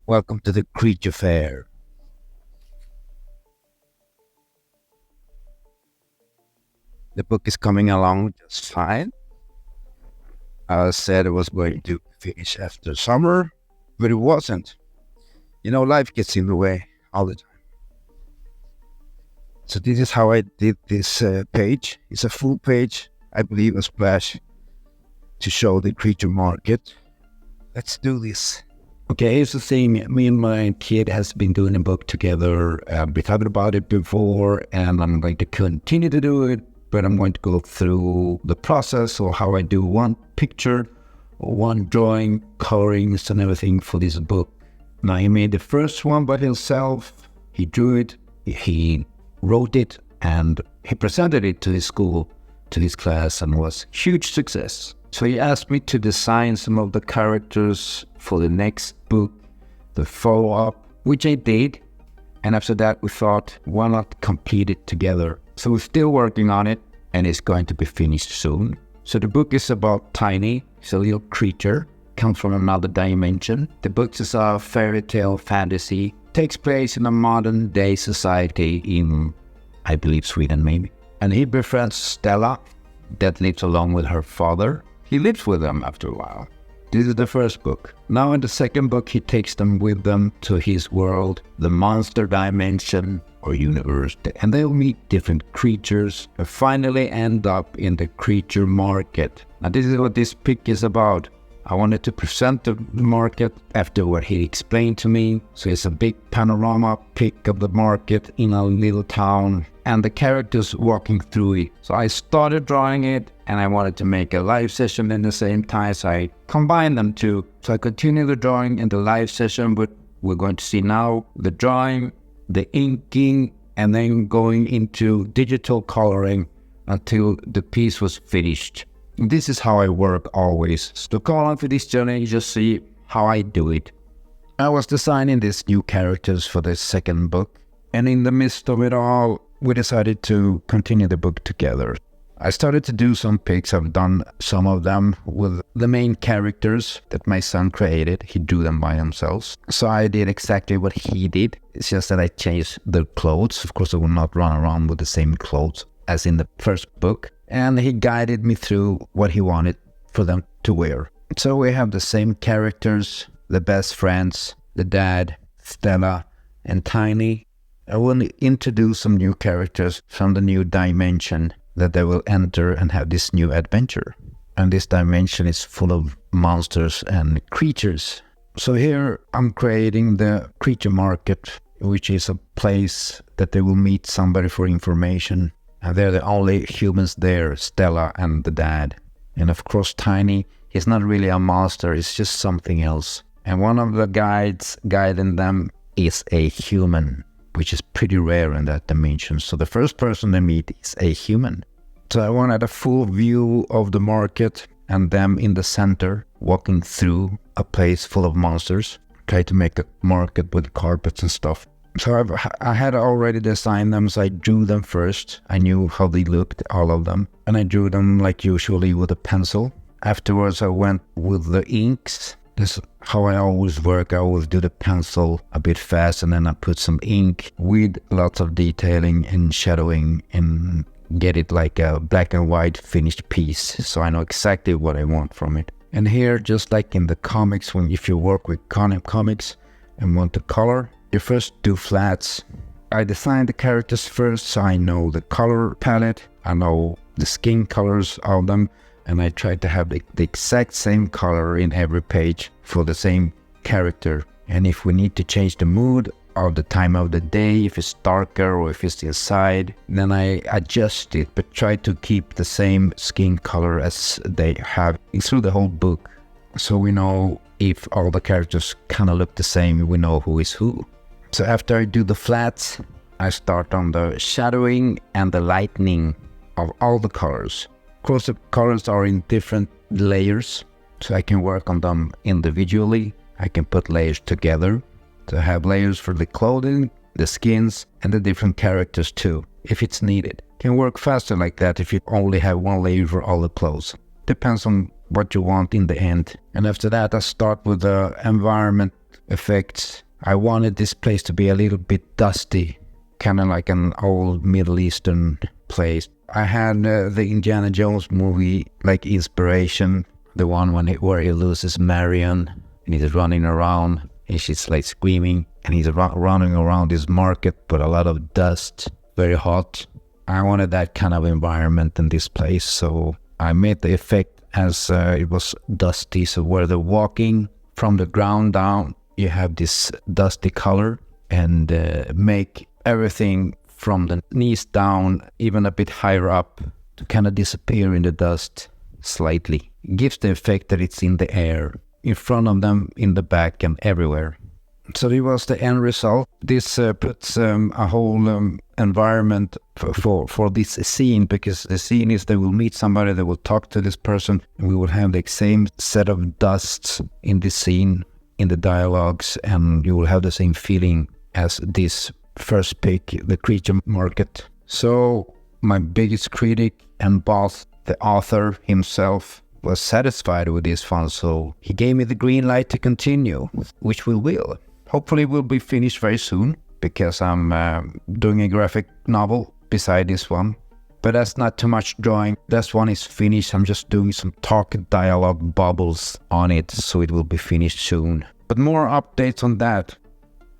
Welcome to the Creature Fair. The book is coming along just fine. I said I was going to finish after summer, but it wasn't. Life gets in the way all the time. So this is how I did this page. It's a full page, I believe, a splash to show the creature market. Let's do this. Okay, here's the thing. Me and my kid has been doing a book together. We talked about it before, and I'm going to continue to do it, but I'm going to go through the process of how I do one picture, one drawing, colorings, and everything for this book. Now, he made the first one by himself. He drew it, he wrote it, and he presented it to his school, to his class, and was a huge success. So he asked me to design some of the characters for the next book, the follow-up, which I did. And after that, we thought, why not complete it together? So we're still working on it, and it's going to be finished soon. So the book is about Tiny. He's a little creature, comes from another dimension. The book is a fairy tale fantasy, takes place in a modern day society in, I believe, Sweden maybe. And he befriends Stella, that lives along with her father. He lives with them after a while. This is the first book. Now in the second book, he takes them with them to his world, the monster dimension or universe, and they'll meet different creatures and finally end up in the creature market. Now this is what this pic is about. I wanted to present the market after what he explained to me. So it's a big panorama pic of the market in a little town and the characters walking through it. So I started drawing it and I wanted to make a live session in the same time. So I combined them two. So I continue the drawing in the live session, but we're going to see now the drawing, the inking, and then going into digital coloring until the piece was finished. This is how I work always. So come along for this journey, just see how I do it. I was designing these new characters for the second book, and in the midst of it all, we decided to continue the book together. I started to do some pics. I've done some of them with the main characters that my son created. He drew them by himself. So I did exactly what he did. It's just that I changed the clothes. Of course, I will not run around with the same clothes as in the first book. And he guided me through what he wanted for them to wear. So we have the same characters, the best friends, the dad, Stella, and Tiny. I will introduce some new characters from the new dimension that they will enter and have this new adventure. And this dimension is full of monsters and creatures. So here I'm creating the creature market, which is a place that they will meet somebody for information. And they're the only humans there, Stella and the dad. And of course, Tiny, he's not really a monster, it's just something else. And one of the guides guiding them is a human, which is pretty rare in that dimension. So the first person they meet is a human. So I wanted a full view of the market and them in the center, walking through a place full of monsters. Try to make a market with carpets and stuff. So I had already designed them, so I drew them first. I knew how they looked, all of them. And I drew them like usually with a pencil. Afterwards, I went with the inks. This is how I always work. I always do the pencil a bit fast, and then I put some ink with lots of detailing and shadowing and get it like a black and white finished piece. So I know exactly what I want from it. And here, just like in the comics, if you work with comics and want to color, you first do flats. I design the characters first, so I know the color palette, I know the skin colors of them, and I try to have the exact same color in every page for the same character. And if we need to change the mood or the time of the day, if it's darker or if it's inside, then I adjust it, but try to keep the same skin color as they have through the whole book. So we know if all the characters kind of look the same, we know who is who. So after I do the flats, I start on the shadowing and the lightening of all the colors. Of course, the colors are in different layers, so I can work on them individually. I can put layers together to have layers for the clothing, the skins, and the different characters too, if it's needed. Can work faster like that if you only have one layer for all the clothes. Depends on what you want in the end. And after that, I start with the environment effects. I wanted this place to be a little bit dusty, kind of like an old Middle Eastern place. I had the Indiana Jones movie like inspiration, the one where he loses Marion and he's running around and she's like screaming and he's running around this market but a lot of dust, very hot. I wanted that kind of environment in this place, so I made the effect as it was dusty. So where they're walking from the ground down, you have this dusty color, and make everything from the knees down, even a bit higher up, to kind of disappear in the dust slightly. It gives the effect that it's in the air, in front of them, in the back, and everywhere. So it was the end result. This puts a whole environment for this scene, because the scene is they will meet somebody, they will talk to this person, and we will have the same set of dusts in this scene, in the dialogues, and you will have the same feeling as this first pick, the creature market. So my biggest critic and boss, the author himself, was satisfied with this fun, so he gave me the green light to continue, which we will. Hopefully we'll be finished very soon, because I'm doing a graphic novel beside this one. But that's not too much drawing. This one is finished. I'm just doing some talk dialogue bubbles on it, so it will be finished soon. But more updates on that.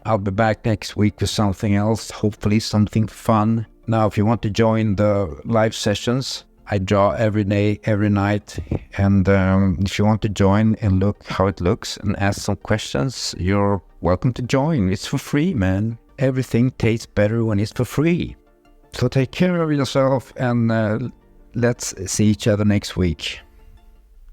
I'll be back next week with something else, hopefully something fun. Now, if you want to join the live sessions, I draw every day, every night. And if you want to join and look how it looks and ask some questions, you're welcome to join. It's for free, man. Everything tastes better when it's for free. So take care of yourself, and let's see each other next week.